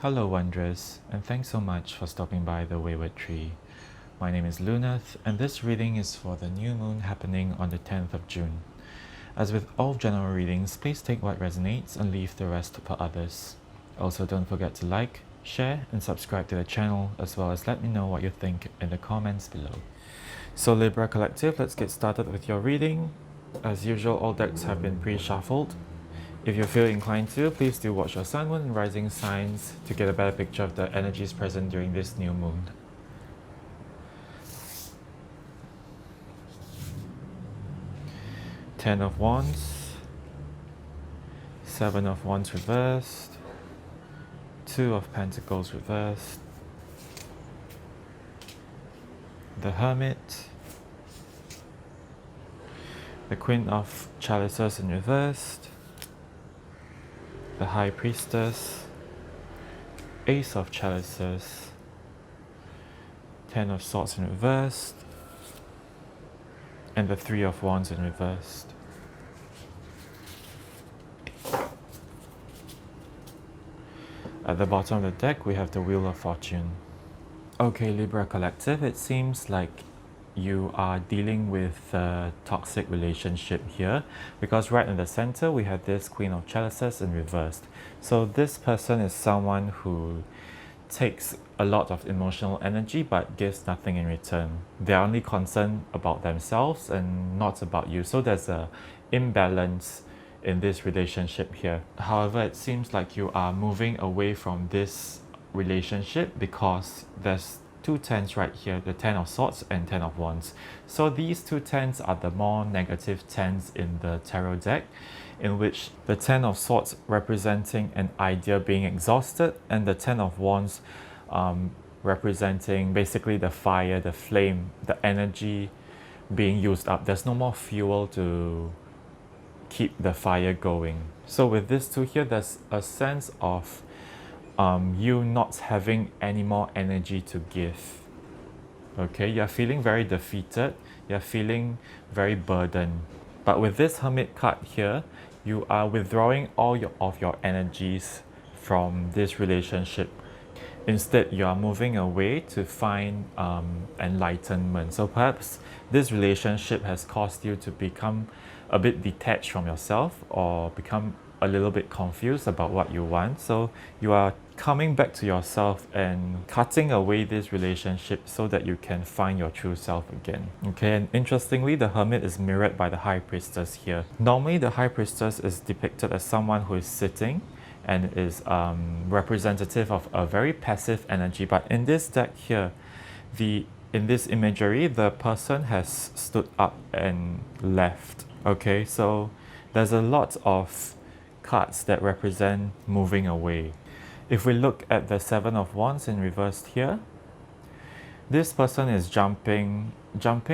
Hello Wondrous, and thanks so much for stopping by the Wayward Tree. My name is Lunath, and this reading is for the new moon happening on the 10th of June. As with all general readings, please take what resonates and leave the rest for others. Also, don't forget to like, share, and subscribe to the channel, as well as let me know what you think in the comments below. So Libra Collective, let's get started with your reading. As usual, all decks have been pre-shuffled. If you feel inclined to, please do watch your sun, moon, and rising signs to get a better picture of the energies present during this new moon. Ten of Wands, Seven of Wands reversed, Two of Pentacles reversed, the Hermit, the Queen of Chalices in reversed, the High Priestess, Ace of Chalices, Ten of Swords in reversed, and the Three of Wands in reversed. At the bottom of the deck, we have the Wheel of Fortune. Okay, Libra Collective, it seems like you are dealing with a toxic relationship here, because right in the center we have this Queen of Chalices in reversed. So this person is someone who takes a lot of emotional energy but gives nothing in return. They're only concerned about themselves and not about you. So there's a imbalance in this relationship here. However, it seems like you are moving away from this relationship because there's two tens right here, the Ten of Swords and Ten of Wands. So these two tens are the more negative tens in the tarot deck, in which the Ten of Swords representing an idea being exhausted, and the Ten of Wands representing basically the fire, the flame, the energy being used up. There's no more fuel to keep the fire going. So with this two here, there's a sense of you not having any more energy to give. Okay, you're feeling very defeated, you're feeling very burdened. But with this Hermit card here, you are withdrawing all of your energies from this relationship. Instead, you are moving away to find enlightenment. So perhaps this relationship has caused you to become a bit detached from yourself, or become a little bit confused about what you want. So you are coming back to yourself and cutting away this relationship so that you can find your true self again. Okay, and interestingly, the Hermit is mirrored by the High Priestess here. Normally, the High Priestess is depicted as someone who is sitting and is representative of a very passive energy. But in this deck here, in this imagery, the person has stood up and left. Okay, so there's a lot of cards that represent moving away. If we look at the Seven of Wands in reversed here, this person is jumping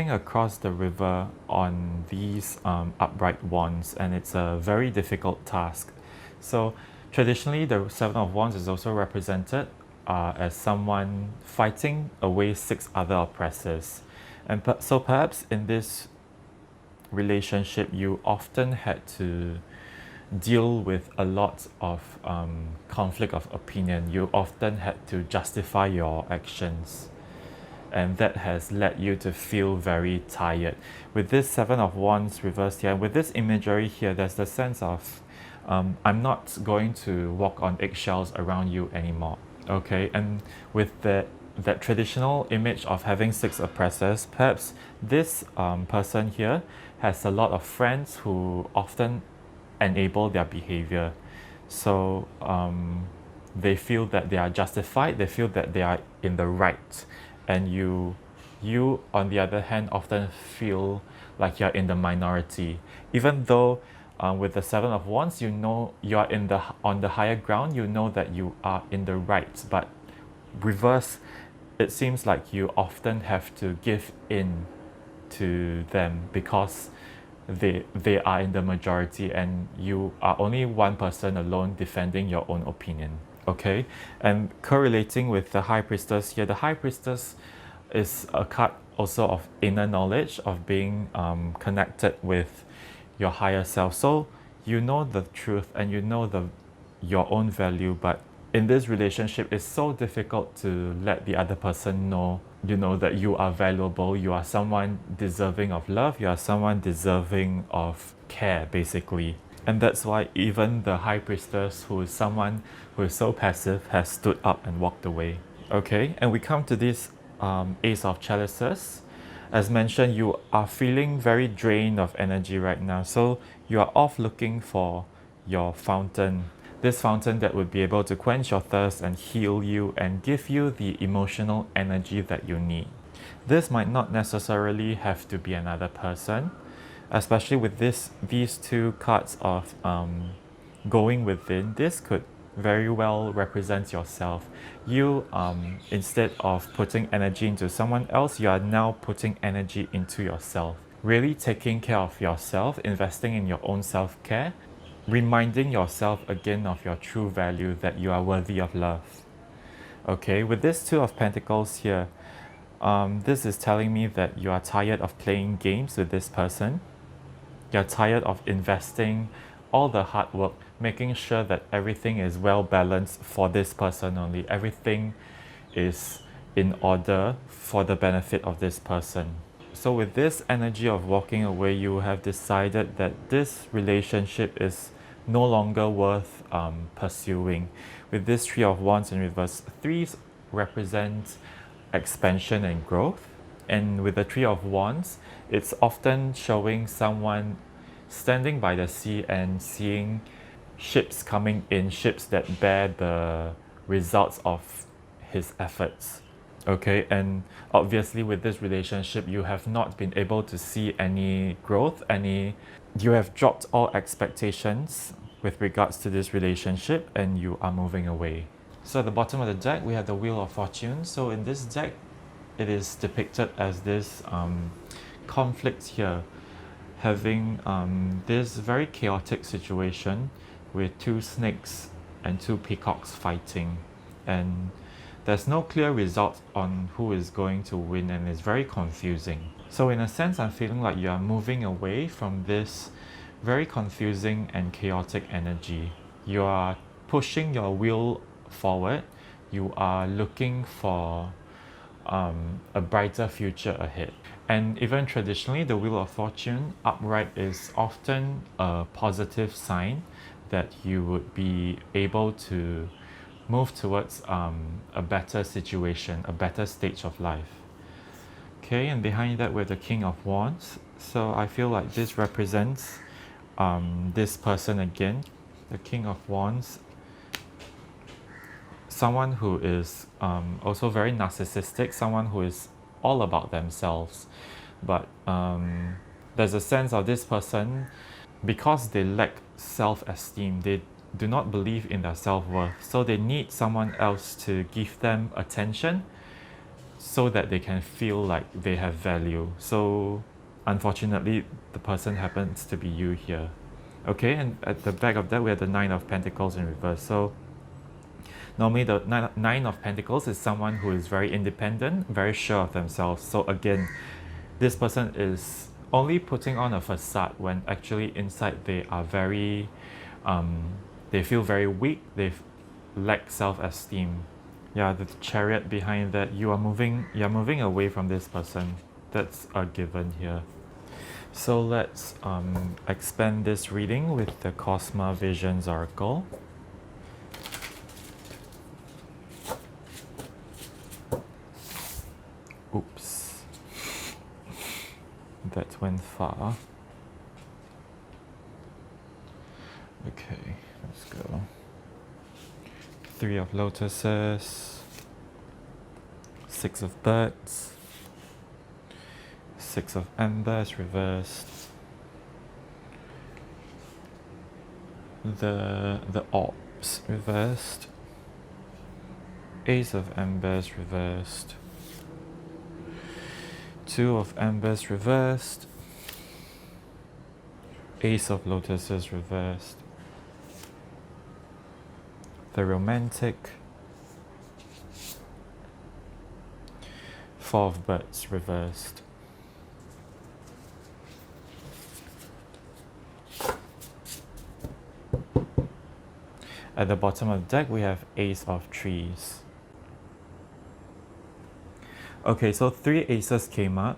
across the river on these upright wands, and it's a very difficult task. So traditionally, the Seven of Wands is also represented as someone fighting away 6 other oppressors. And so perhaps in this relationship, you often had to deal with a lot of conflict of opinion. You often had to justify your actions, and that has led you to feel very tired. With this Seven of Wands reversed here, with this imagery here, there's the sense of I'm not going to walk on eggshells around you anymore. Okay, and with that traditional image of having 6 oppressors, perhaps this person here has a lot of friends who often enable their behavior. So they feel that they are justified, they feel that they are in the right, and you on the other hand often feel like you're in the minority, even though with the Seven of Wands, you know you're on the higher ground, you know that you are in the right. But reverse, it seems like you often have to give in to them because they are in the majority, and you are only one person alone defending your own opinion. Okay, and correlating with the High Priestess here, the High Priestess is a card also of inner knowledge, of being connected with your higher self. So you know the truth and you know your own value, but in this relationship, it's so difficult to let the other person know, that you are valuable, you are someone deserving of love, you are someone deserving of care, basically. And that's why even the High Priestess, who is someone who is so passive, has stood up and walked away. Okay, and we come to this Ace of Chalices. As mentioned, you are feeling very drained of energy right now, so you are off looking for your fountain. This fountain that would be able to quench your thirst and heal you and give you the emotional energy that you need. This might not necessarily have to be another person, especially with these two cards of going within. This could very well represent yourself. You, instead of putting energy into someone else, you are now putting energy into yourself. Really taking care of yourself, investing in your own self-care, reminding yourself again of your true value, that you are worthy of love. Okay, with this Two of Pentacles here, this is telling me that you are tired of playing games with this person. You're tired of investing all the hard work, making sure that everything is well balanced for this person only. Everything is in order for the benefit of this person. So with this energy of walking away, you have decided that this relationship is no longer worth pursuing. With this Three of Wands in reverse, threes represent expansion and growth. And with the Three of Wands, it's often showing someone standing by the sea and seeing ships coming in, ships that bear the results of his efforts. Okay, and obviously with this relationship, you have not been able to see any growth, you have dropped all expectations with regards to this relationship, and you are moving away. So at the bottom of the deck, we have the Wheel of Fortune. So in this deck, it is depicted as this conflict here, having this very chaotic situation with two snakes and two peacocks fighting, and there's no clear result on who is going to win, and it's very confusing. So in a sense, I'm feeling like you are moving away from this very confusing and chaotic energy. You are pushing your wheel forward. You are looking for a brighter future ahead. And even traditionally, the Wheel of Fortune upright is often a positive sign that you would be able to move towards a better situation, a better stage of life. Okay, and behind that we're the King of Wands. So I feel like this represents this person again, the King of Wands. Someone who is also very narcissistic, someone who is all about themselves. But there's a sense of this person, because they lack self-esteem, they do not believe in their self-worth, so they need someone else to give them attention so that they can feel like they have value. So unfortunately, the person happens to be you here. Okay, and at the back of that we have the Nine of Pentacles in reverse. So normally the Nine of Pentacles is someone who is very independent, very sure of themselves. So again, this person is only putting on a facade when actually inside they are very they feel very weak, they lack self-esteem. Yeah, the Chariot behind that, you're moving away from this person. That's a given here. So let's expand this reading with the Cosma Visions Oracle. Oops, that went far. Okay, let's go. Three of Lotuses, Six of Birds, Six of Embers reversed, the Orbs reversed, Ace of Embers reversed, Two of Embers reversed, Ace of Lotuses reversed, the Romantic, Four of Birds reversed. At the bottom of the deck, we have Ace of Trees. Okay, so 3 aces came up,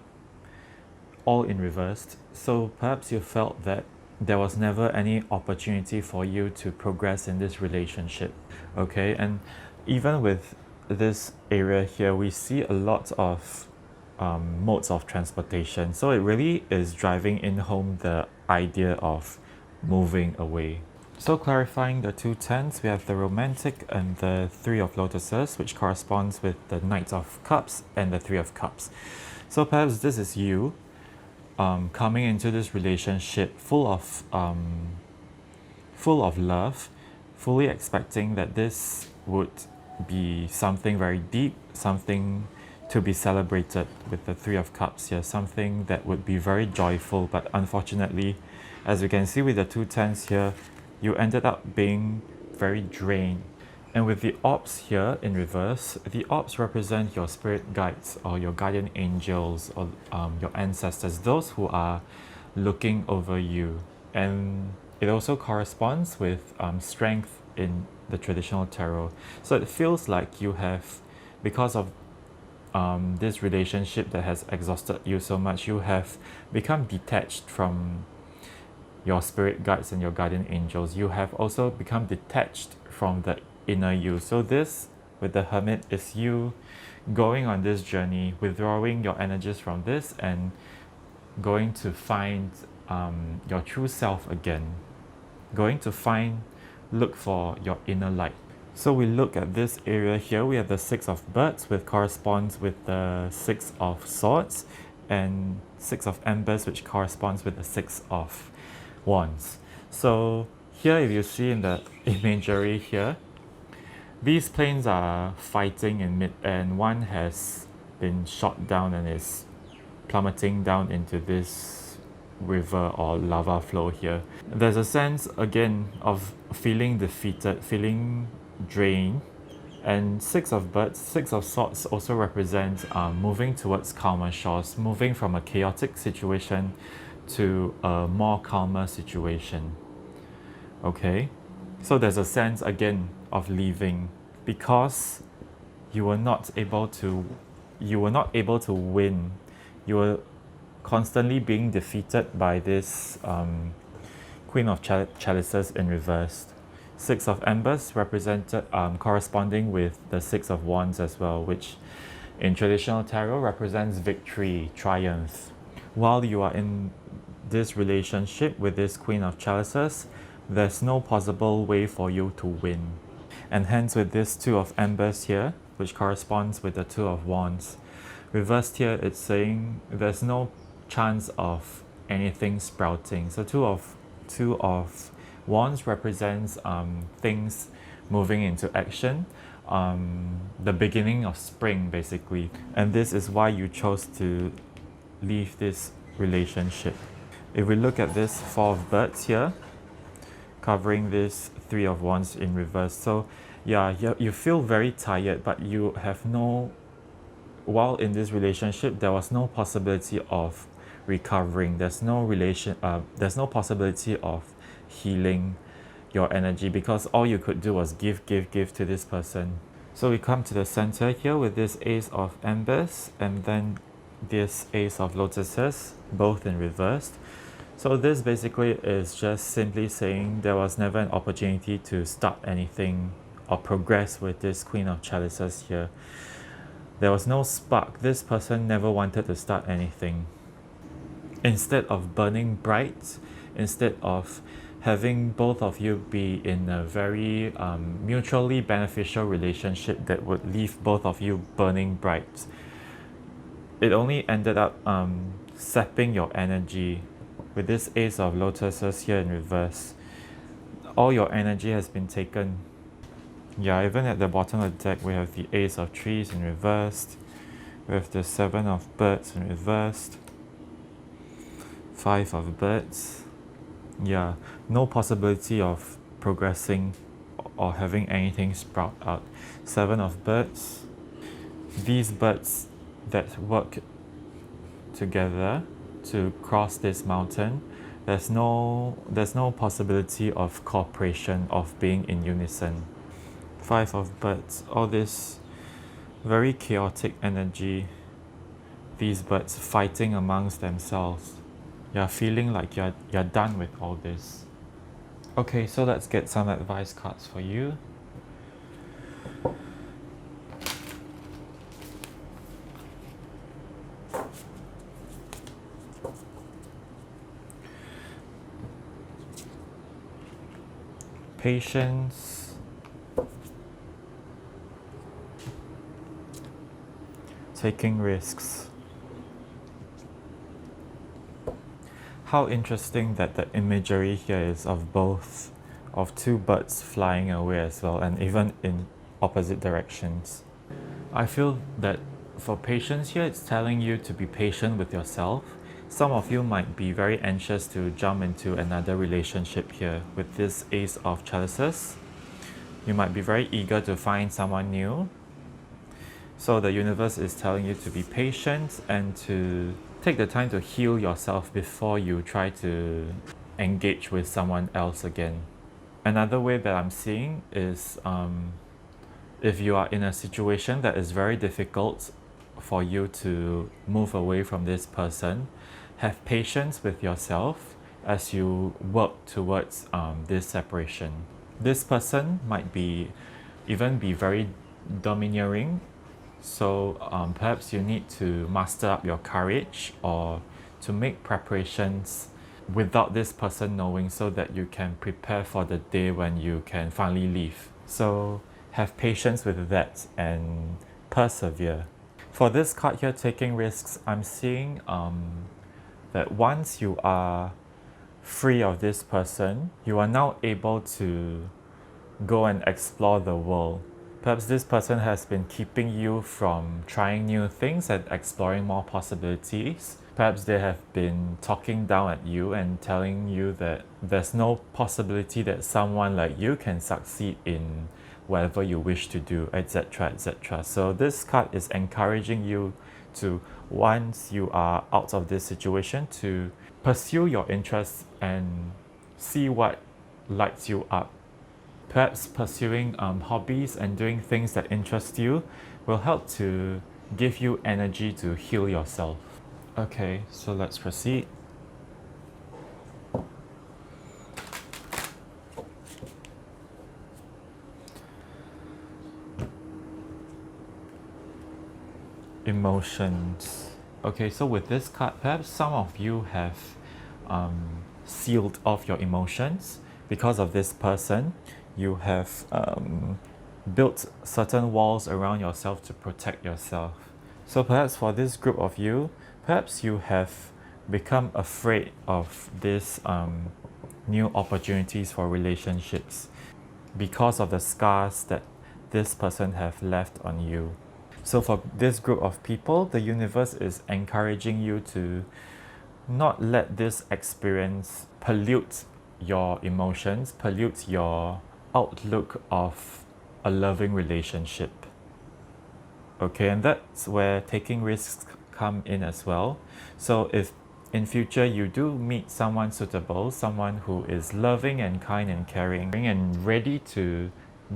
all in reversed. So perhaps you felt that there was never any opportunity for you to progress in this relationship. Okay, and even with this area here, we see a lot of modes of transportation. So it really is driving in home the idea of moving away. So clarifying the two tens, we have the romantic and the three of lotuses, which corresponds with the knight of cups and the three of cups. So perhaps this is you coming into this relationship full of love, fully expecting that this would be something very deep, something to be celebrated with the three of cups here, something that would be very joyful. But unfortunately, as you can see with the two tens here, you ended up being very drained. And with the orbs here in reverse, the orbs represent your spirit guides or your guardian angels or your ancestors, those who are looking over you. And it also corresponds with strength in the traditional tarot. So it feels like you have, because of this relationship that has exhausted you so much, you have become detached from your spirit guides and your guardian angels. You have also become detached from the inner you. So this, with the Hermit, is you going on this journey, withdrawing your energies from this and going to find your true self again. Going to look for your inner light. So we look at this area here, we have the Six of Birds, which corresponds with the Six of Swords, and Six of Embers, which corresponds with the Six of Wands. So here, if you see in the imagery here, these planes are fighting in mid, and one has been shot down and is plummeting down into this river or lava flow here. There's a sense again of feeling defeated, feeling drained. And Six of Birds, Six of Swords also represents moving towards calmer shores, moving from a chaotic situation to a more calmer situation. Okay, so there's a sense again of leaving because you were not able to win. You were constantly being defeated by this Queen of Chalices in reverse. Six of Embers represented corresponding with the Six of Wands as well, which in traditional tarot represents victory, triumph. While you are in this relationship with this Queen of Chalices, there's no possible way for you to win. And hence with this Two of Embers here, which corresponds with the Two of Wands, reversed here, it's saying there's no chance of anything sprouting. So Two of Wands represents things moving into action, the beginning of spring basically. And this is why you chose to leave this relationship. If we look at this Four of Birds here, covering this Three of Wands in reverse. So yeah, you feel very tired, but you have while in this relationship, there was no possibility of recovering. There's no possibility of healing your energy because all you could do was give to this person. So we come to the center here with this Ace of Embers and then this Ace of Lotuses, both in reversed. So this basically is just simply saying there was never an opportunity to start anything or progress with this Queen of Chalices here. There was no spark. This person never wanted to start anything. Instead of burning bright, instead of having both of you be in a very mutually beneficial relationship that would leave both of you burning bright, it only ended up sapping your energy. With this Ace of Lotuses here in reverse, all your energy has been taken. Yeah, even at the bottom of the deck, we have the Ace of Trees in reversed. We have the Seven of Birds in reversed. Five of Birds. Yeah, no possibility of progressing or having anything sprout out. Seven of Birds. These birds that work together to cross this mountain There's no possibility of cooperation, of being in unison. Five of birds, all this very chaotic energy, these birds fighting amongst themselves. You're feeling like you're done with all this. Okay, so let's get some advice cards for you. Patience, taking risks. How interesting that the imagery here is of two birds flying away as well, and even in opposite directions. I feel that for patience here, it's telling you to be patient with yourself. Some of you might be very anxious to jump into another relationship here with this Ace of Chalices. You might be very eager to find someone new. So the universe is telling you to be patient and to take the time to heal yourself before you try to engage with someone else again. Another way that I'm seeing is if you are in a situation that is very difficult for you to move away from this person, have patience with yourself as you work towards this separation. This person might even be very domineering, so perhaps you need to muster up your courage or to make preparations without this person knowing, so that you can prepare for the day when you can finally leave. So have patience with that and persevere. For this card here, taking risks, I'm seeing that once you are free of this person, you are now able to go and explore the world. Perhaps this person has been keeping you from trying new things and exploring more possibilities. Perhaps they have been talking down at you and telling you that there's no possibility that someone like you can succeed in whatever you wish to do, etc., etc. So this card is encouraging you to, once you are out of this situation, to pursue your interests and see what lights you up. Perhaps pursuing hobbies and doing things that interest you will help to give you energy to heal yourself. Okay, so let's proceed. Emotions. Okay, so with this card, perhaps some of you have sealed off your emotions because of this person. You have built certain walls around yourself to protect yourself. So perhaps for this group of you, perhaps you have become afraid of this new opportunities for relationships because of the scars that this person have left on you. So for this group of people, the universe is encouraging you to not let this experience pollute your emotions, pollute your outlook of a loving relationship. Okay, and that's where taking risks come in as well. So if in future you do meet someone suitable, someone who is loving and kind and caring and ready to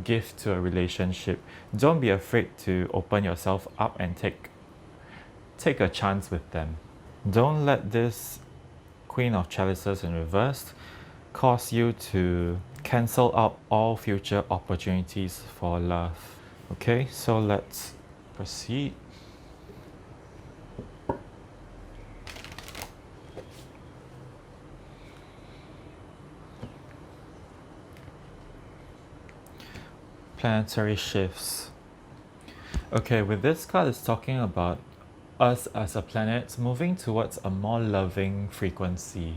give to a relationship, don't be afraid to open yourself up and take a chance with them. Don't let this Queen of Chalices in reverse cause you to cancel out all future opportunities for love. Okay, so let's proceed. Planetary shifts. Okay, with this card, it's talking about us as a planet moving towards a more loving frequency.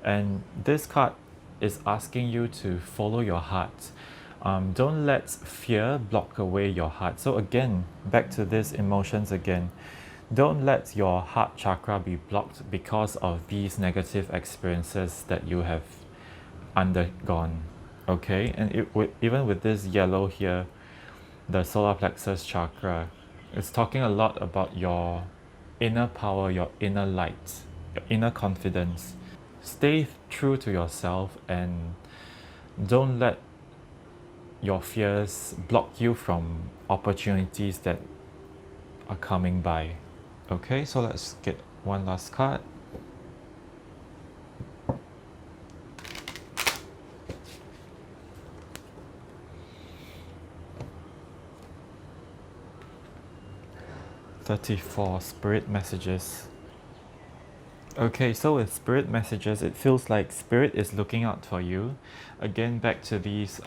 And this card is asking you to follow your heart. Don't let fear block away your heart. So again, back to these emotions again. Don't let your heart chakra be blocked because of these negative experiences that you have undergone. Okay, and even with this yellow here, the solar plexus chakra, it's talking a lot about your inner power, your inner light, your inner confidence. stay true to yourself and don't let your fears block you from opportunities that are coming by. Okay, so let's get one last card. $34 Spirit Messages. Okay, so with Spirit Messages, it feels like Spirit is looking out for you. Again, back to these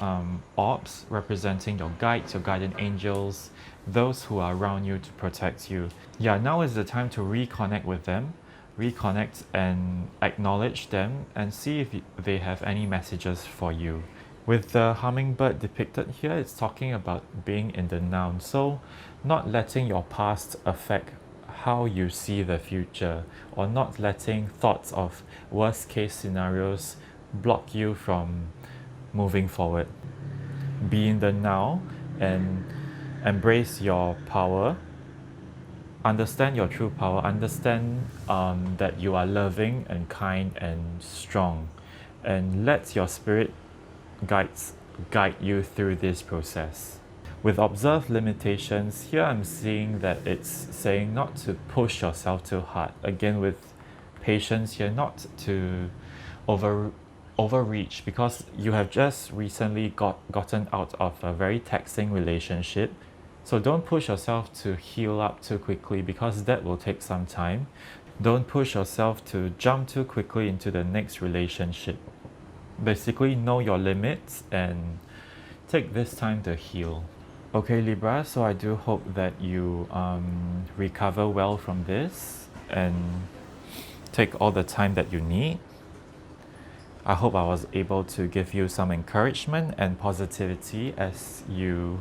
orbs representing your guides, your guardian angels, those who are around you to protect you. Yeah, now is the time to reconnect with them, reconnect and acknowledge them, and see if they have any messages for you. With the hummingbird depicted here, it's talking about being in the now. So, not letting your past affect how you see the future, or not letting thoughts of worst case scenarios block you from moving forward. Be in the now and embrace your power. Understand your true power. Understand that you are loving and kind and strong, and let your spirit guides guide you through this process. With observed limitations, here I'm seeing that it's saying not to push yourself too hard. Again, with patience here, not to overreach, because you have just recently gotten out of a very taxing relationship. So don't push yourself to heal up too quickly, because that will take some time. Don't push yourself to jump too quickly into the next relationship. Basically, know your limits and take this time to heal. Okay, Libra, so I do hope that you recover well from this and take all the time that you need. I hope I was able to give you some encouragement and positivity as you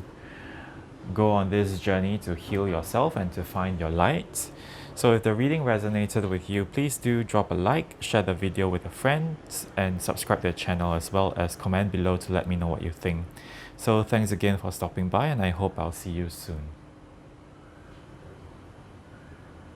go on this journey to heal yourself and to find your light. So if the reading resonated with you, please do drop a like, share the video with your friends, and subscribe to the channel, as well as comment below to let me know what you think. So thanks again for stopping by, and I hope I'll see you soon.